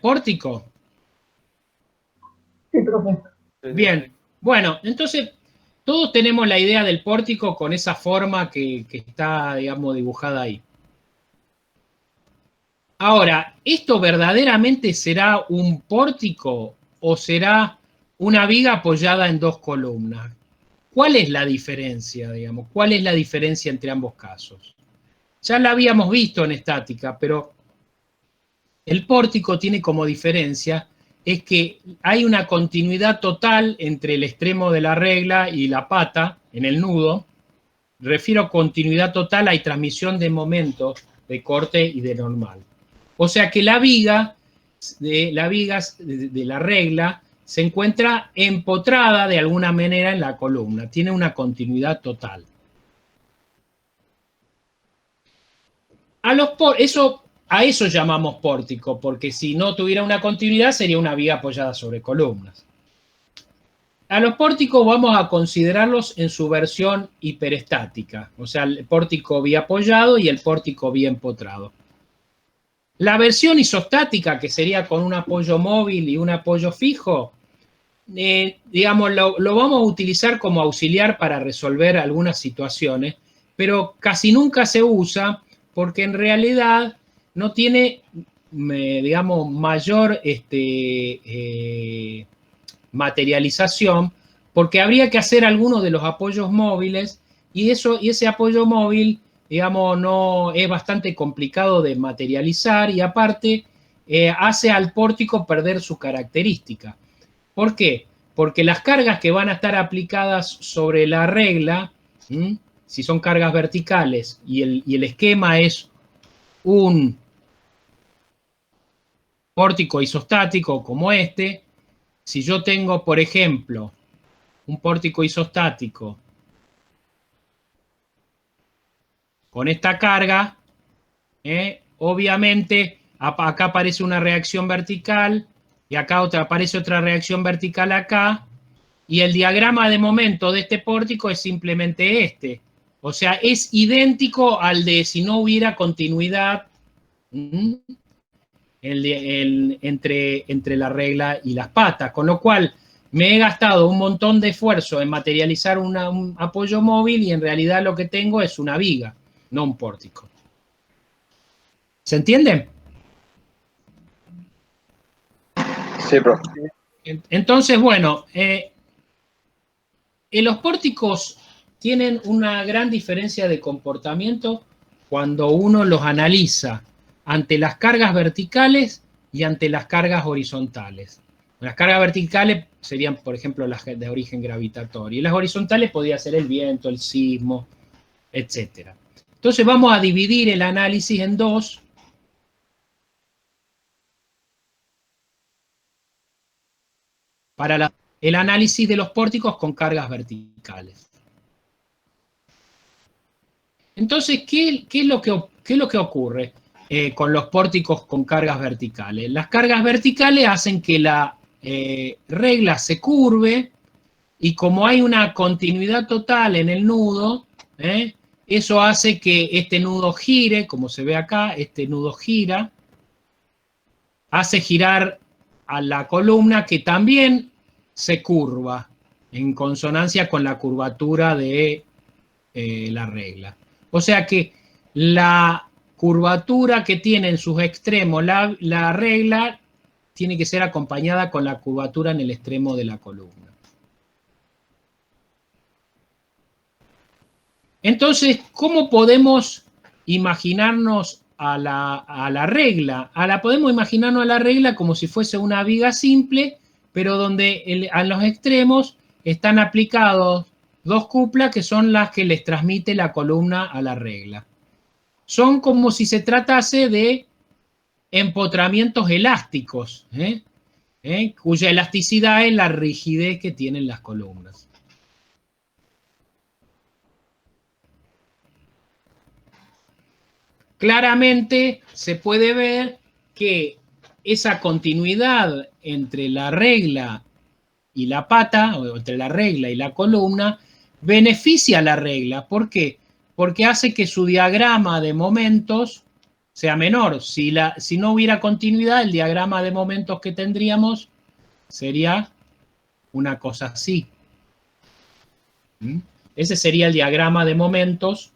¿Pórtico? Sí, profe. Bien, bueno, entonces todos tenemos la idea del pórtico con esa forma que está, digamos, dibujada ahí. Ahora, ¿esto verdaderamente será un pórtico o será una viga apoyada en dos columnas? ¿Cuál es la diferencia, digamos? ¿Cuál es la diferencia entre ambos casos? Ya la habíamos visto en estática, pero el pórtico tiene como diferencia es que hay una continuidad total entre el extremo de la regla y la pata en el nudo. Refiero a continuidad total, hay transmisión de momentos de corte y de normal. O sea que la viga de la regla se encuentra empotrada de alguna manera en la columna, tiene una continuidad total. A eso llamamos pórtico, porque si no tuviera una continuidad sería una viga apoyada sobre columnas. A los pórticos vamos a considerarlos en su versión hiperestática, o sea, el pórtico biapoyado y el pórtico biempotrado. La versión isostática, que sería con un apoyo móvil y un apoyo fijo, digamos, lo vamos a utilizar como auxiliar para resolver algunas situaciones, pero casi nunca se usa porque en realidad no tiene, digamos, mayor materialización, porque habría que hacer algunos de los apoyos móviles y ese apoyo móvil, digamos, no es bastante complicado de materializar y aparte hace al pórtico perder su característica. ¿Por qué? Porque las cargas que van a estar aplicadas sobre la regla, si son cargas verticales y el esquema es un pórtico isostático como este, si yo tengo, por ejemplo, un pórtico isostático con esta carga, obviamente acá aparece una reacción vertical y acá aparece otra reacción vertical acá, y el diagrama de momento de este pórtico es simplemente este. O sea, es idéntico al de si no hubiera continuidad entre la regla y las patas, con lo cual me he gastado un montón de esfuerzo en materializar un apoyo móvil y en realidad lo que tengo es una viga, no un pórtico. ¿Se entiende? Sí, profe. Entonces, bueno, los pórticos tienen una gran diferencia de comportamiento cuando uno los analiza ante las cargas verticales y ante las cargas horizontales. Las cargas verticales serían, por ejemplo, las de origen gravitatorio, y las horizontales podría ser el viento, el sismo, etc. Entonces vamos a dividir el análisis en dos. Para el análisis de los pórticos con cargas verticales. Entonces, ¿qué es lo que ocurre con los pórticos con cargas verticales? Las cargas verticales hacen que la regla se curve y como hay una continuidad total en el nudo, eso hace que este nudo gire, como se ve acá, este nudo gira, hace girar a la columna que también se curva en consonancia con la curvatura de la regla. O sea que la curvatura que tiene en sus extremos la regla tiene que ser acompañada con la curvatura en el extremo de la columna. Entonces, ¿cómo podemos imaginarnos a la regla? Podemos imaginarnos a la regla como si fuese una viga simple, pero donde a los extremos están aplicados dos cuplas que son las que les transmite la columna a la regla. Son como si se tratase de empotramientos elásticos, cuya elasticidad es la rigidez que tienen las columnas. Claramente se puede ver que esa continuidad entre la regla y la pata, o entre la regla y la columna, beneficia a la regla. ¿Por qué? Porque hace que su diagrama de momentos sea menor. Si no hubiera continuidad, el diagrama de momentos que tendríamos sería una cosa así. ¿Mm? Ese sería el diagrama de momentos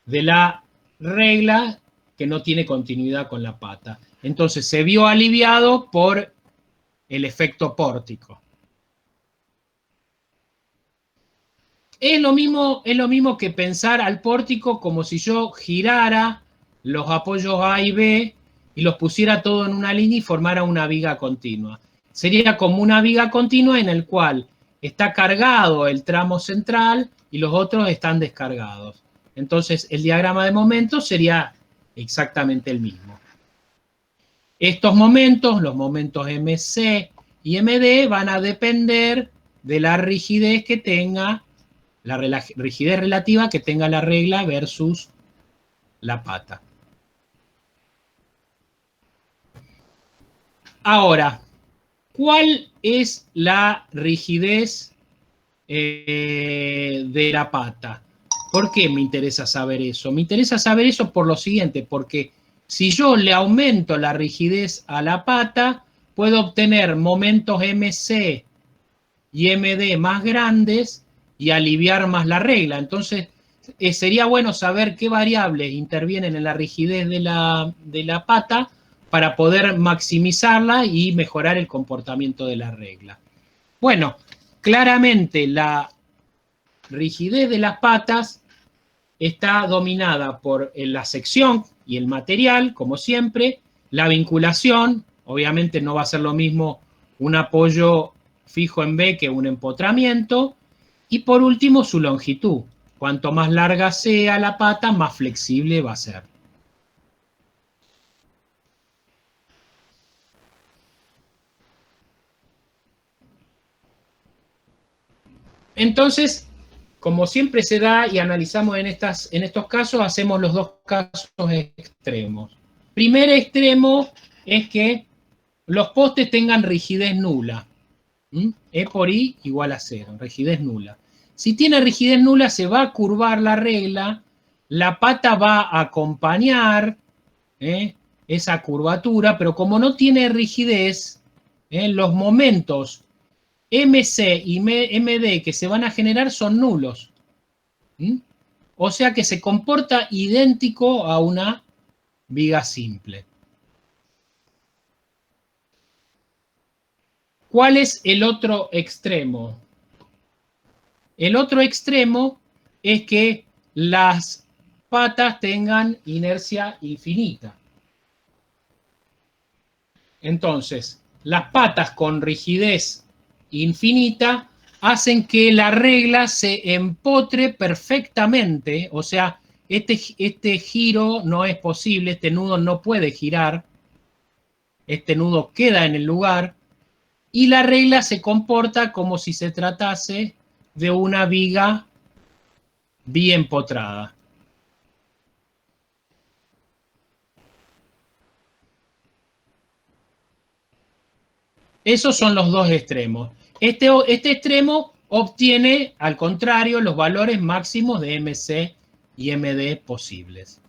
de la regla que no tiene continuidad con la pata. Entonces se vio aliviado por el efecto pórtico. Es lo mismo que pensar al pórtico como si yo girara los apoyos A y B y los pusiera todo en una línea y formara una viga continua. Sería como una viga continua en el cual está cargado el tramo central y los otros están descargados. Entonces el diagrama de momentos sería exactamente el mismo. Estos momentos, los momentos MC y MD, van a depender de la rigidez que tenga, la rigidez relativa que tenga la regla versus la pata. Ahora, ¿cuál es la rigidez de la pata? ¿Por qué me interesa saber eso? Me interesa saber eso por lo siguiente, porque si yo le aumento la rigidez a la pata, puedo obtener momentos MC y MD más grandes y aliviar más la regla. Entonces, sería bueno saber qué variables intervienen en la rigidez de la pata para poder maximizarla y mejorar el comportamiento de la regla. Bueno, claramente la rigidez de las patas está dominada por la sección y el material, como siempre, la vinculación, obviamente no va a ser lo mismo un apoyo fijo en B que un empotramiento, y por último su longitud. Cuanto más larga sea la pata, más flexible va a ser. Entonces, como siempre se da y analizamos en estos casos, hacemos los dos casos extremos. Primer extremo es que los postes tengan rigidez nula. E por I igual a 0, rigidez nula. Si tiene rigidez nula, se va a curvar la regla, la pata va a acompañar esa curvatura, pero como no tiene rigidez, los momentos MC y MD que se van a generar son nulos. O sea que se comporta idéntico a una viga simple. ¿Cuál es el otro extremo? El otro extremo es que las patas tengan inercia infinita. Entonces, las patas con rigidez infinita hacen que la regla se empotre perfectamente, o sea, este giro no es posible, este nudo no puede girar, este nudo queda en el lugar, y la regla se comporta como si se tratase de una viga bien empotrada. Esos son los dos extremos. Este extremo obtiene, al contrario, los valores máximos de MC y MD posibles.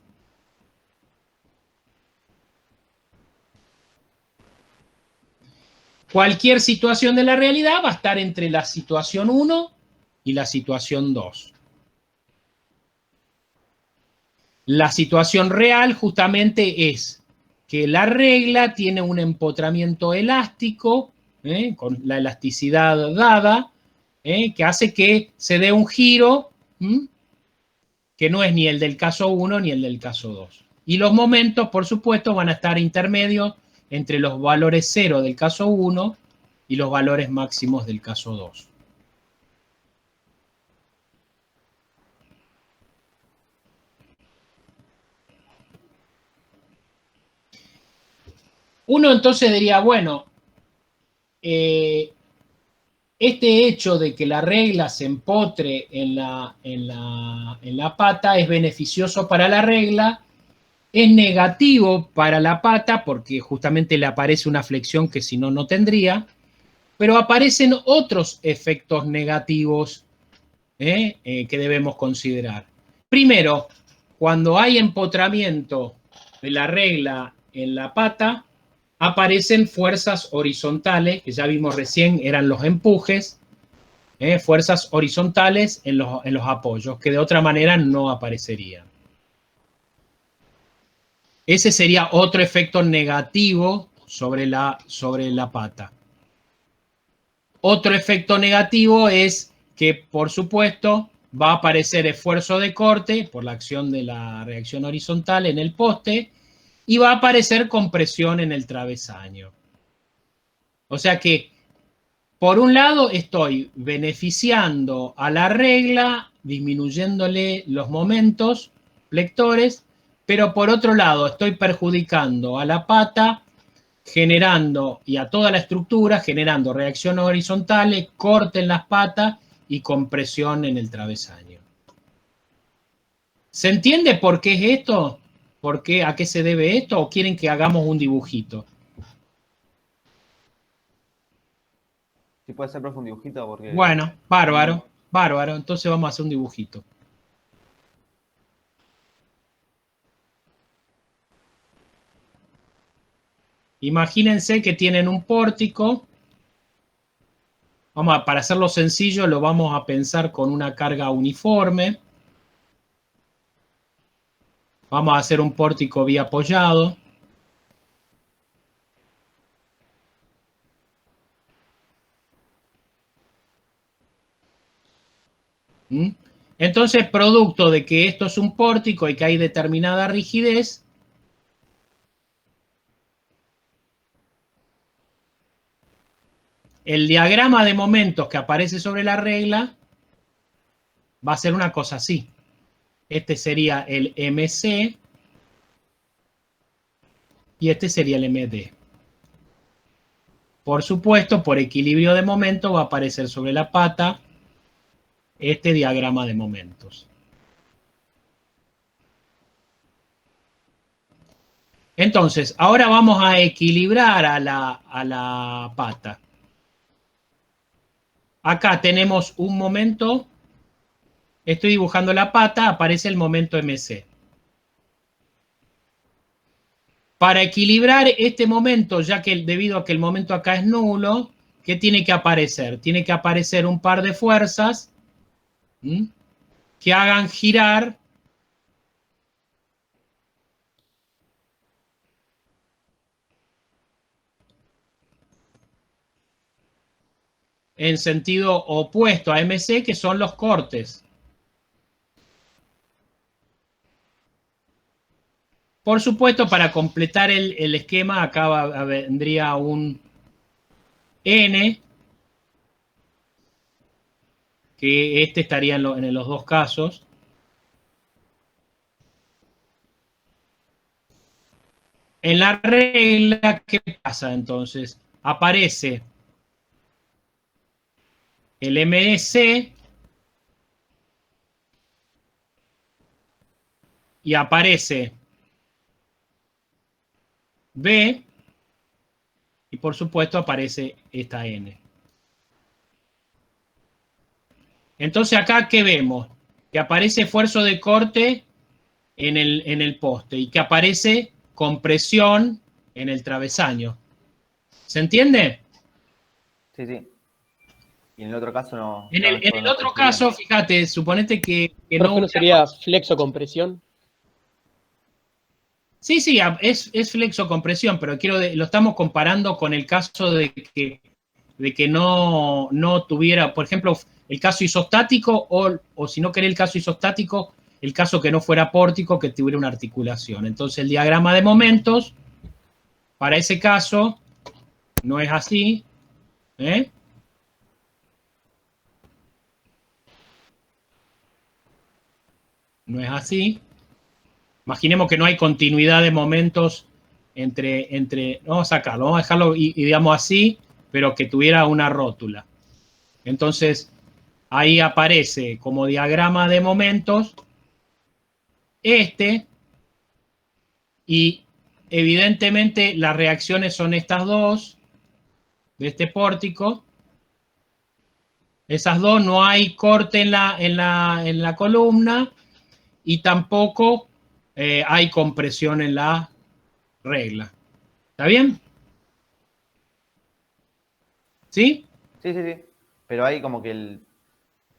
Cualquier situación de la realidad va a estar entre la situación 1 y la situación 2. La situación real justamente es que la regla tiene un empotramiento elástico, con la elasticidad dada, que hace que se dé un giro que no es ni el del caso 1 ni el del caso 2. Y los momentos, por supuesto, van a estar intermedios entre los valores 0 del caso 1 y los valores máximos del caso 2. Uno entonces diría, bueno, este hecho de que la regla se empotre en la pata es beneficioso para la regla, es negativo para la pata porque justamente le aparece una flexión que si no, no tendría, pero aparecen otros efectos negativos que debemos considerar. Primero, cuando hay empotramiento de la regla en la pata, aparecen fuerzas horizontales, que ya vimos recién eran los empujes, fuerzas horizontales en los apoyos, que de otra manera no aparecerían. Ese sería otro efecto negativo sobre la pata. Otro efecto negativo es que, por supuesto, va a aparecer esfuerzo de corte por la acción de la reacción horizontal en el poste y va a aparecer compresión en el travesaño. O sea que, por un lado, estoy beneficiando a la regla, disminuyéndole los momentos flectores, pero por otro lado estoy perjudicando a la pata, generando, y a toda la estructura, generando reacciones horizontales, corte en las patas y compresión en el travesaño. ¿Se entiende por qué es esto? ¿Por qué? ¿A qué se debe esto? ¿O quieren que hagamos un dibujito? Si puede ser, profe, un dibujito, porque... Bueno, bárbaro, bárbaro. Entonces vamos a hacer un dibujito. Imagínense que tienen un pórtico. Para hacerlo sencillo, lo vamos a pensar con una carga uniforme. Vamos a hacer un pórtico biapoyado. Entonces, producto de que esto es un pórtico y que hay determinada rigidez, el diagrama de momentos que aparece sobre la regla va a ser una cosa así. Este sería el MC y este sería el MD. Por supuesto, por equilibrio de momentos va a aparecer sobre la pata este diagrama de momentos. Entonces, ahora vamos a equilibrar a la pata. Acá tenemos un momento, estoy dibujando la pata, aparece el momento MC. Para equilibrar este momento, ya que debido a que el momento acá es nulo, ¿qué tiene que aparecer? Tiene que aparecer un par de fuerzas que hagan girar en sentido opuesto a MC, que son los cortes. Por supuesto, para completar el esquema, acá vendría un N, que este estaría en los dos casos. En la regla, ¿qué pasa entonces? Aparece el MS y aparece B y por supuesto aparece esta N. Entonces acá, ¿qué vemos? Que aparece esfuerzo de corte en el poste y que aparece compresión en el travesaño. ¿Se entiende? Sí, sí. Y en el otro caso no... En el otro caso, fíjate, suponete que ¿Profe, no sería flexocompresión? Sí, sí, es flexocompresión, pero lo estamos comparando con el caso de que no tuviera, por ejemplo, el caso isostático o si no querés el caso isostático, el caso que no fuera pórtico, que tuviera una articulación. Entonces el diagrama de momentos, para ese caso, no es así. No es así. Imaginemos que no hay continuidad de momentos entre vamos a sacarlo, vamos a dejarlo y digamos así, pero que tuviera una rótula. Entonces, ahí aparece como diagrama de momentos y evidentemente las reacciones son estas dos, de este pórtico. Esas dos, no hay corte en la columna y tampoco hay compresión en la regla. ¿Está bien? ¿Sí? Sí, sí, sí. Pero hay como que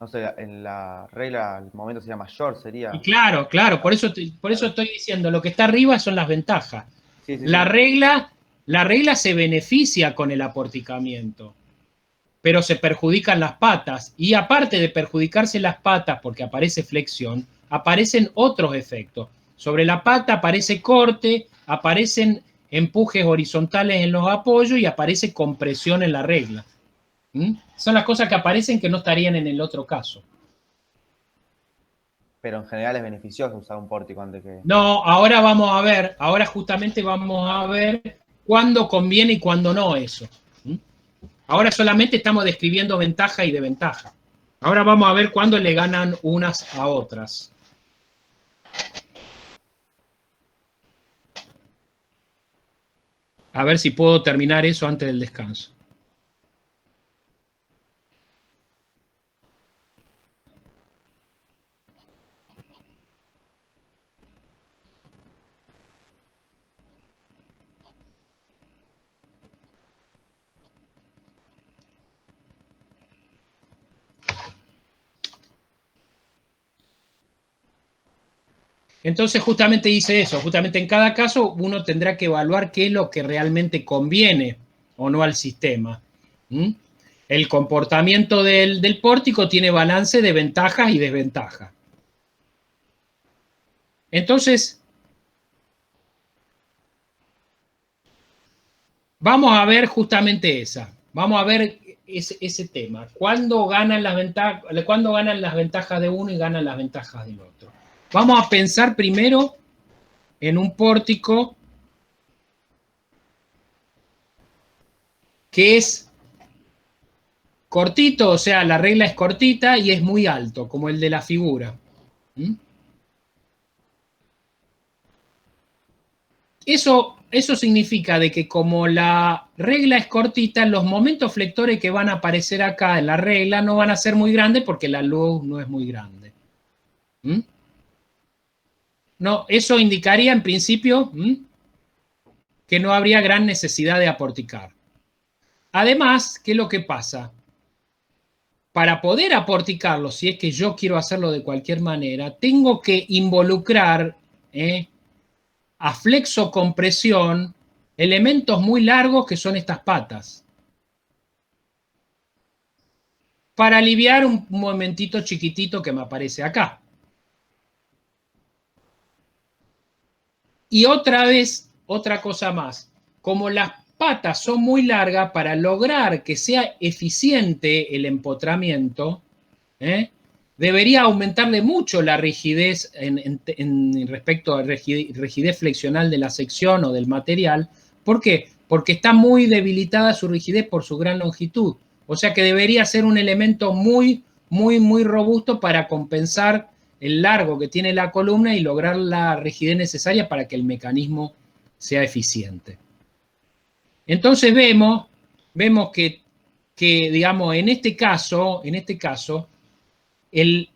no sé, en la regla el momento sería mayor, Y sería. claro, claro, por eso estoy diciendo, lo que está arriba son las ventajas. Sí, sí, La sí. regla, la regla se beneficia con el aporticamiento, pero se perjudican las patas. Y aparte de perjudicarse las patas porque aparece flexión, aparecen otros efectos. Sobre la pata aparece corte, aparecen empujes horizontales en los apoyos y aparece compresión en la regla. ¿Mm? Son las cosas que aparecen que no estarían en el otro caso. Pero en general es beneficioso usar un pórtico antes que. No, ahora vamos a ver, ahora justamente vamos a ver cuándo conviene y cuándo no eso. ¿Mm? Ahora solamente estamos describiendo ventaja y desventaja. Ahora vamos a ver cuándo le ganan unas a otras. A ver si puedo terminar eso antes del descanso. Entonces justamente dice eso, justamente en cada caso uno tendrá que evaluar qué es lo que realmente conviene o no al sistema. ¿Mm? El comportamiento del pórtico tiene balance de ventajas y desventajas. Entonces, vamos a ver justamente esa. Vamos a ver ese tema. ¿Cuándo ganan las ventajas de uno y ganan las ventajas del otro? Vamos a pensar primero en un pórtico que es cortito, o sea, la regla es cortita y es muy alto, como el de la figura. ¿Mm? Eso significa de que como la regla es cortita, los momentos flectores que van a aparecer acá en la regla no van a ser muy grandes porque la luz no es muy grande. ¿Mm? No, eso indicaría en principio que no habría gran necesidad de aporticar. Además, ¿qué es lo que pasa? Para poder aporticarlo, si es que yo quiero hacerlo de cualquier manera, tengo que involucrar a flexocompresión elementos muy largos que son estas patas. Para aliviar un momentito chiquitito que me aparece acá. Y otra vez, otra cosa más. Como las patas son muy largas, para lograr que sea eficiente el empotramiento, debería aumentarle mucho la rigidez en respecto a rigidez flexional de la sección o del material. ¿Por qué? Porque está muy debilitada su rigidez por su gran longitud. O sea que debería ser un elemento muy, muy, muy robusto para compensar el largo que tiene la columna y lograr la rigidez necesaria para que el mecanismo sea eficiente. Entonces vemos que digamos, en este caso, el,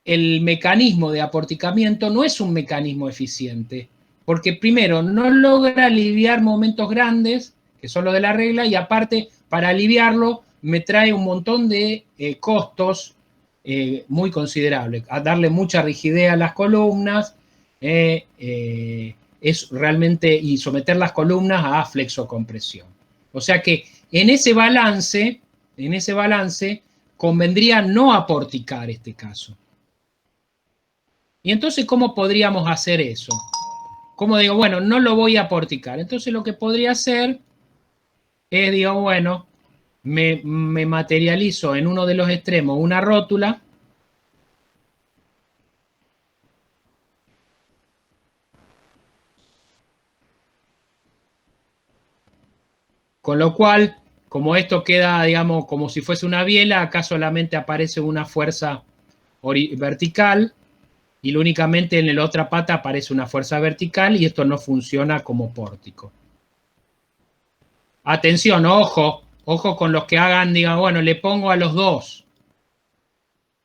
el mecanismo de aporticamiento no es un mecanismo eficiente, porque primero no logra aliviar momentos grandes, que son los de la regla, y aparte, para aliviarlo, me trae un montón de costos muy considerables. A darle mucha rigidez a las columnas, es realmente, y someter las columnas a flexocompresión. O sea que en ese balance, convendría no aporticar este caso. Y entonces, ¿cómo podríamos hacer eso? ¿Cómo digo, bueno, no lo voy a aporticar? Entonces lo que podría hacer es, digo, bueno, me materializo en uno de los extremos una rótula, con lo cual, como esto queda, digamos, como si fuese una biela, acá solamente aparece una fuerza vertical y únicamente en la otra pata aparece una fuerza vertical y esto no funciona como pórtico. Atención, ojo, ojo con los que hagan, digan, bueno, le pongo a los dos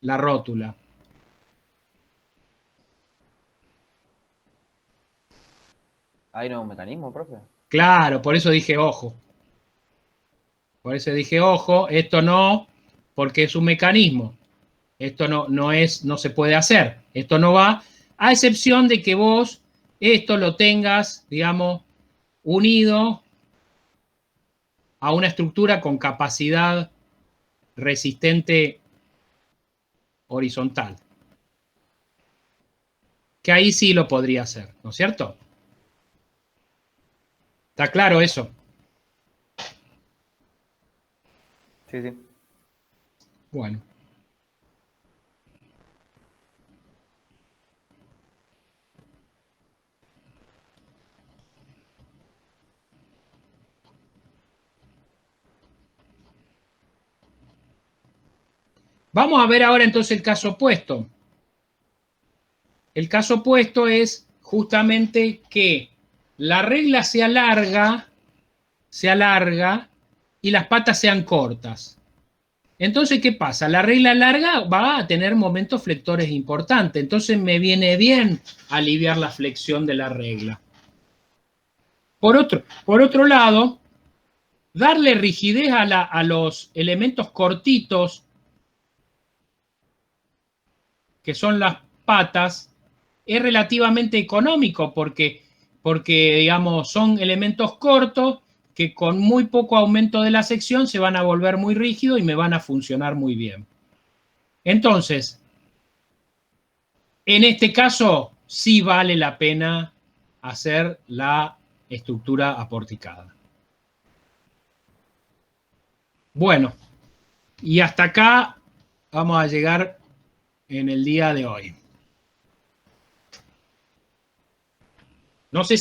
la rótula. ¿Hay nuevo mecanismo, profe? Claro, por eso dije ojo. Por eso dije ojo, esto no, porque es un mecanismo. Esto no se puede hacer. Esto no va, a excepción de que vos esto lo tengas, digamos, unido a una estructura con capacidad resistente horizontal. Que ahí sí lo podría hacer, ¿no es cierto? ¿Está claro eso? Sí, sí. Bueno. Vamos a ver ahora entonces el caso opuesto. El caso opuesto es justamente que la regla se alarga y las patas sean cortas. Entonces, ¿qué pasa? La regla larga va a tener momentos flectores importantes. Entonces me viene bien aliviar la flexión de la regla. Por otro lado, darle rigidez a los elementos cortitos, que son las patas, es relativamente económico porque digamos, son elementos cortos que con muy poco aumento de la sección se van a volver muy rígidos y me van a funcionar muy bien. Entonces, en este caso, sí vale la pena hacer la estructura aporticada. Bueno, y hasta acá vamos a llegar en el día de hoy. No sé si